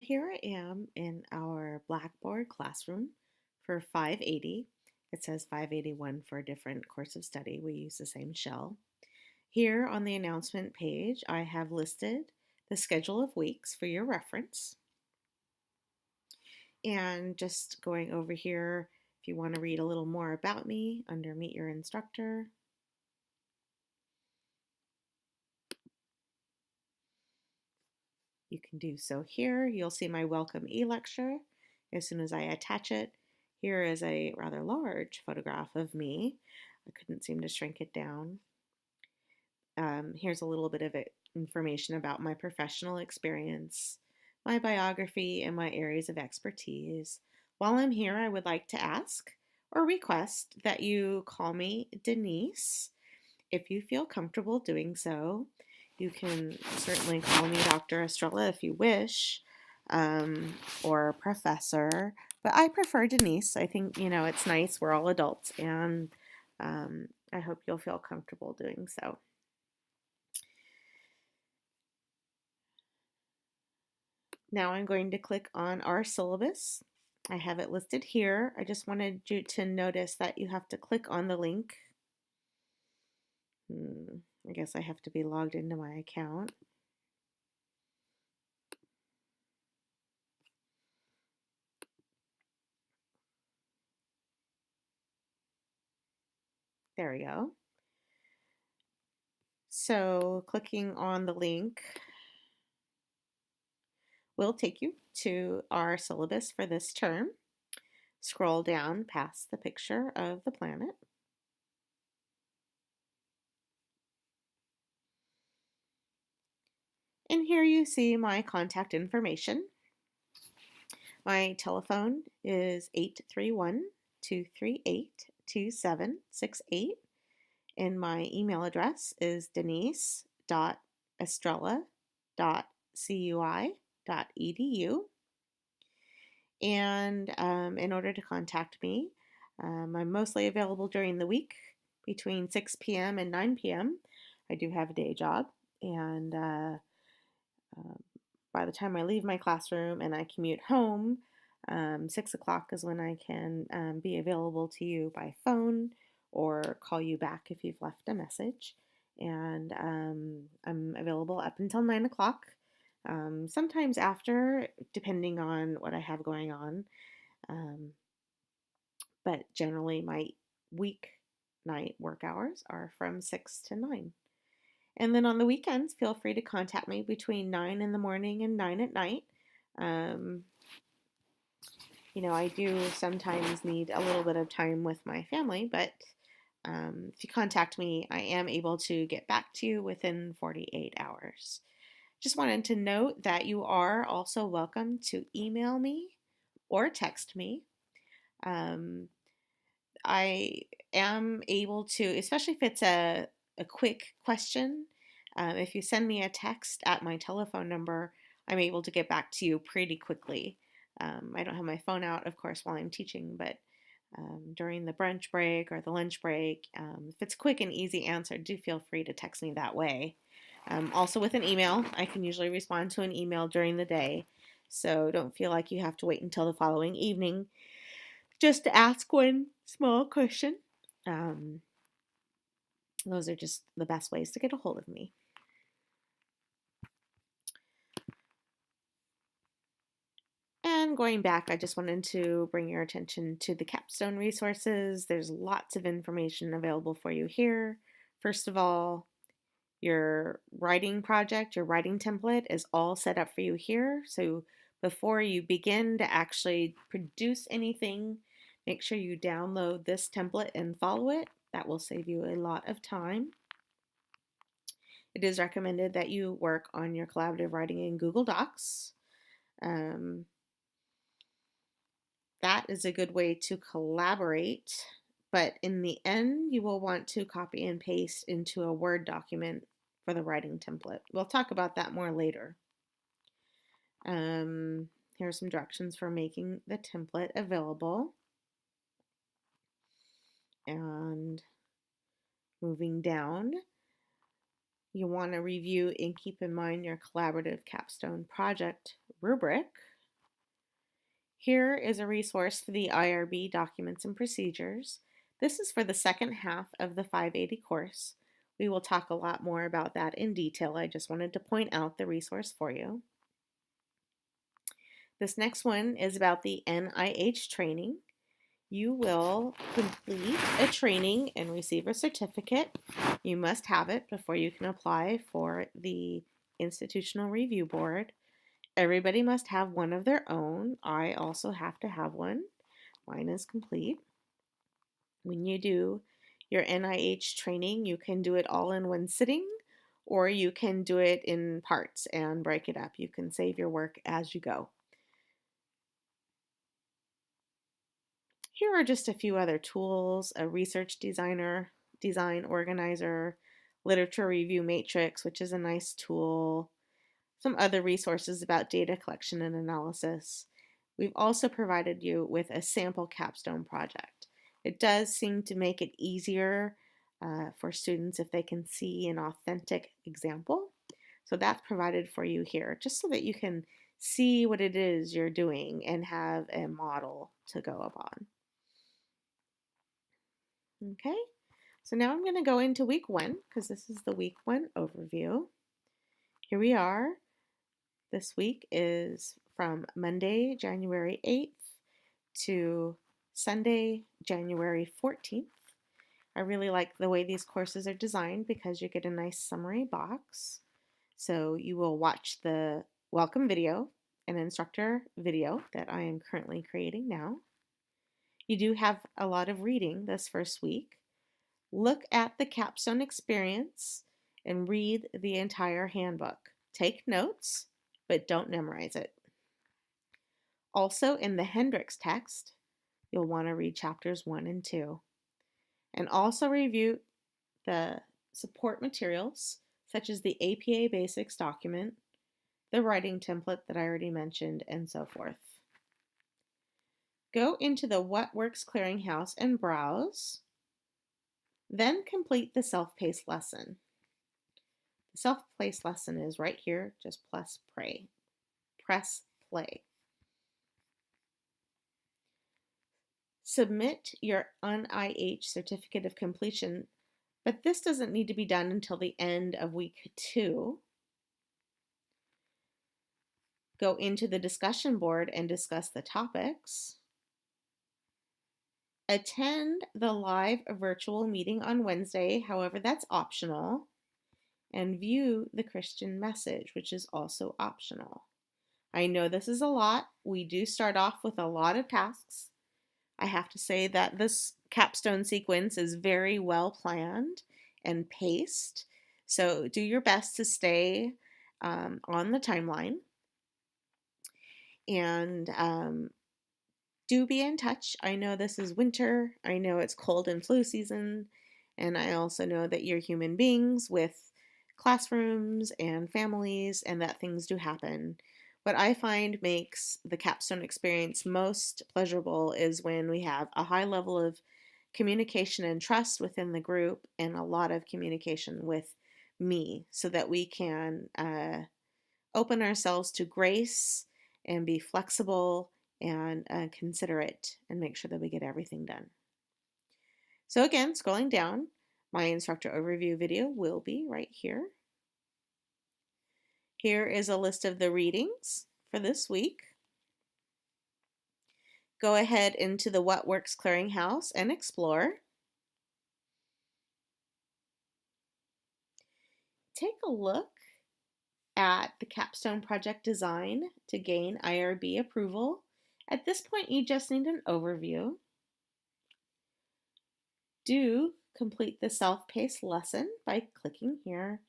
Here I am in our Blackboard classroom for 580. It says 581 for a different course of study. We use the same shell. Here on the announcement page, I have listed the schedule of weeks for your reference. And just going over here, if you want to read a little more about me under Meet Your Instructor, you can do so here. You'll see my welcome e-lecture as soon as I attach it. Here is a rather large photograph of me. I couldn't seem to shrink it down. Here's a little bit of information about my professional experience, my biography, and my areas of expertise. While I'm here, I would like to ask or request that you call me Denise. If you feel comfortable doing so, you can certainly call me Dr. Estrella if you wish, or Professor, but I prefer Denise. I think, it's nice. We're all adults, and I hope you'll feel comfortable doing so. Now I'm going to click on our syllabus. I have it listed here. I just wanted you to notice that you have to click on the link. I guess I have to be logged into my account. There we go. So clicking on the link will take you to our syllabus for this term. Scroll down past the picture of the planet. And here you see my contact information. My telephone is 831-238-2768. And my email address is denise.estrella.cui.edu. And in order to contact me, I'm mostly available during the week between 6 p.m. and 9 p.m. I do have a day job, and by the time I leave my classroom and I commute home, 6 o'clock is when I can be available to you by phone or call you back if you've left a message. And I'm available up until 9 o'clock, sometimes after, depending on what I have going on. But generally, my weeknight work hours are from 6 to 9. And then on the weekends, feel free to contact me between 9 in the morning and 9 at night. I do sometimes need a little bit of time with my family, but if you contact me, I am able to get back to you within 48 hours. Just wanted to note that you are also welcome to email me or text me. I am able to, especially if it's a quick question, if you send me a text at my telephone number, I'm able to get back to you pretty quickly. I don't have my phone out, of course, while I'm teaching, but during the brunch break or the lunch break, if it's a quick and easy answer, do feel free to text me that way. Also with an email, I can usually respond to an email during the day, so don't feel like you have to wait until the following evening just to ask one small question. Those are just the best ways to get a hold of me. And going back, I just wanted to bring your attention to the capstone resources. There's lots of information available for you here. First of all, your writing project, your writing template is all set up for you here. So before you begin to actually produce anything, make sure you download this template and follow it. That will save you a lot of time. It is recommended that you work on your collaborative writing in Google Docs. That is a good way to collaborate, but in the end, you will want to copy and paste into a Word document for the writing template. We'll talk about that more later. Here are some directions for making the template available. And moving down, you want to review and keep in mind your collaborative capstone project rubric. Here is a resource for the IRB documents and procedures. This is for the second half of the 580 course. We will talk a lot more about that in detail. I just wanted to point out the resource for you. This next one is about the NIH training. You will complete a training and receive a certificate. You must have it before you can apply for the Institutional Review Board. Everybody must have one of their own. I also have to have one. Mine is complete. When you do your NIH training, you can do it all in one sitting, or you can do it in parts and break it up. You can save your work as you go. Here are just a few other tools: a research designer, design organizer, literature review matrix, which is a nice tool, some other resources about data collection and analysis. We've also provided you with a sample capstone project. It does seem to make it easier for students if they can see an authentic example. So that's provided for you here, just so that you can see what it is you're doing and have a model to go upon. Okay, so now I'm going to go into week 1 because this is the week 1 overview. Here we are. This week is from Monday, January 8th to Sunday, January 14th. I really like the way these courses are designed because you get a nice summary box. So you will watch the welcome video, an instructor video that I am currently creating now. You do have a lot of reading this first week. Look at the capstone experience and read the entire handbook. Take notes, but don't memorize it. Also, in the Hendricks text, you'll want to read chapters 1 and 2. And also review the support materials, such as the APA Basics document, the writing template that I already mentioned, and so forth. Go into the What Works Clearinghouse and browse. Then complete the self-paced lesson. The self-paced lesson is right here. Just press play. Submit your NIH certificate of completion, but this doesn't need to be done until the end of week 2. Go into the discussion board and discuss the topics. Attend the live virtual meeting on Wednesday, however, that's optional. And view the Christian message, which is also optional. I know this is a lot. We do start off with a lot of tasks. I have to say that this capstone sequence is very well planned and paced. So do your best to stay on the timeline. And do be in touch. I know this is winter. I know it's cold and flu season. And I also know that you're human beings with classrooms and families, and that things do happen. What I find makes the capstone experience most pleasurable is when we have a high level of communication and trust within the group, and a lot of communication with me, so that we can open ourselves to grace and be flexible and considerate and make sure that we get everything done. So again, scrolling down, my instructor overview video will be right here. Here is a list of the readings for this week. Go ahead into the What Works Clearinghouse and explore. Take a look at the capstone project design to gain IRB approval. At this point, you just need an overview. Do complete the self-paced lesson by clicking here.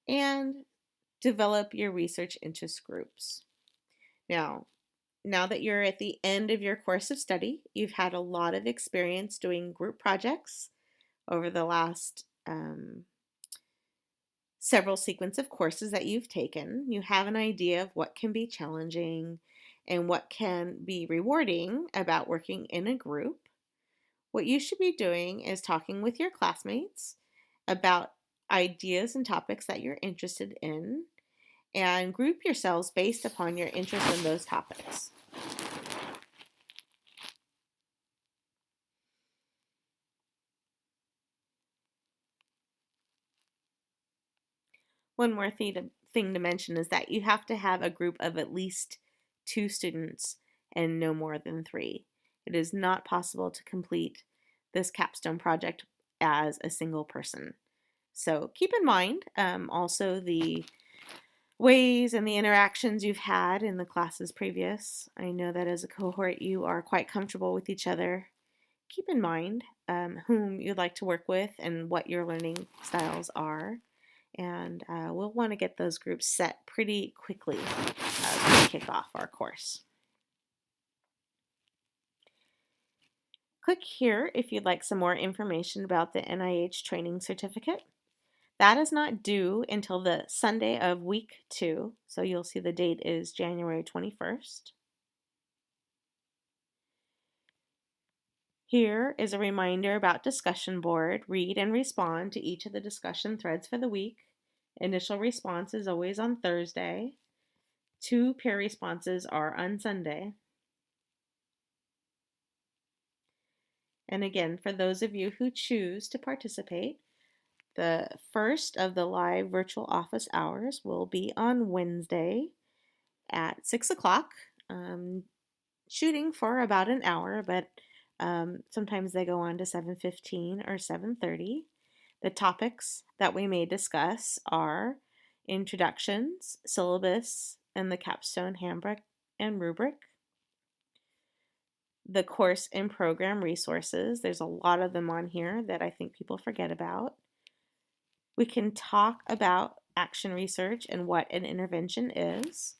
And develop your research interest groups. Now that you're at the end of your course of study, you've had a lot of experience doing group projects over the last several sequence of courses that you've taken. You have an idea of what can be challenging and what can be rewarding about working in a group. What you should be doing is talking with your classmates about ideas and topics that you're interested in, and group yourselves based upon your interest in those topics. One more thing to mention is that you have to have a group of at least 2 students and no more than 3. It is not possible to complete this capstone project as a single person. So keep in mind also the ways and the interactions you've had in the classes previous. I know that as a cohort you are quite comfortable with each other. Keep in mind whom you'd like to work with and what your learning styles are. And we'll want to get those groups set pretty quickly as we kick off our course. Click here if you'd like some more information about the NIH training certificate. That is not due until the Sunday of week 2, so you'll see the date is January 21st. Here is a reminder about discussion board. Read and respond to each of the discussion threads for the week. Initial response is always on Thursday. 2 peer responses are on Sunday. And again, for those of you who choose to participate, the first of the live virtual office hours will be on Wednesday at 6 o'clock, shooting for about an hour, but sometimes they go on to 7:15 or 7:30. The topics that we may discuss are introductions, syllabus, and the capstone handbook and rubric. The course and program resources, there's a lot of them on here that I think people forget about. We can talk about action research and what an intervention is.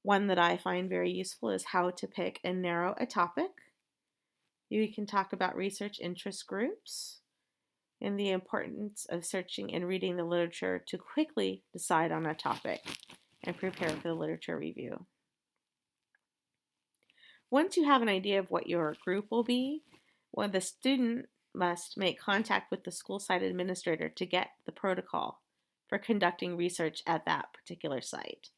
One that I find very useful is how to pick and narrow a topic. You can talk about research interest groups and the importance of searching and reading the literature to quickly decide on a topic and prepare for the literature review. Once you have an idea of what your group will be, well, the student must make contact with the school site administrator to get the protocol for conducting research at that particular site.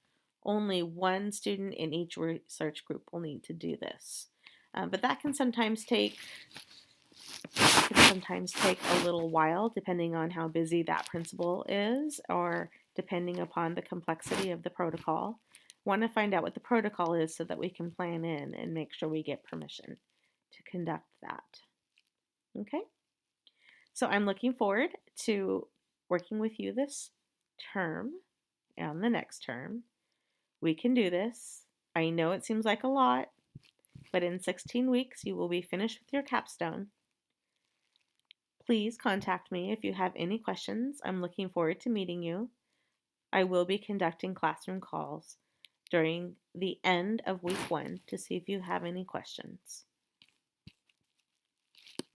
Only one student in each research group will need to do this. But that can sometimes take a little while depending on how busy that principal is or depending upon the complexity of the protocol. Want to find out what the protocol is so that we can plan in and make sure we get permission to conduct that. Okay? So I'm looking forward to working with you this term and the next term. We can do this. I know it seems like a lot, but in 16 weeks you will be finished with your capstone. Please contact me if you have any questions. I'm looking forward to meeting you. I will be conducting classroom calls during the end of week 1 to see if you have any questions.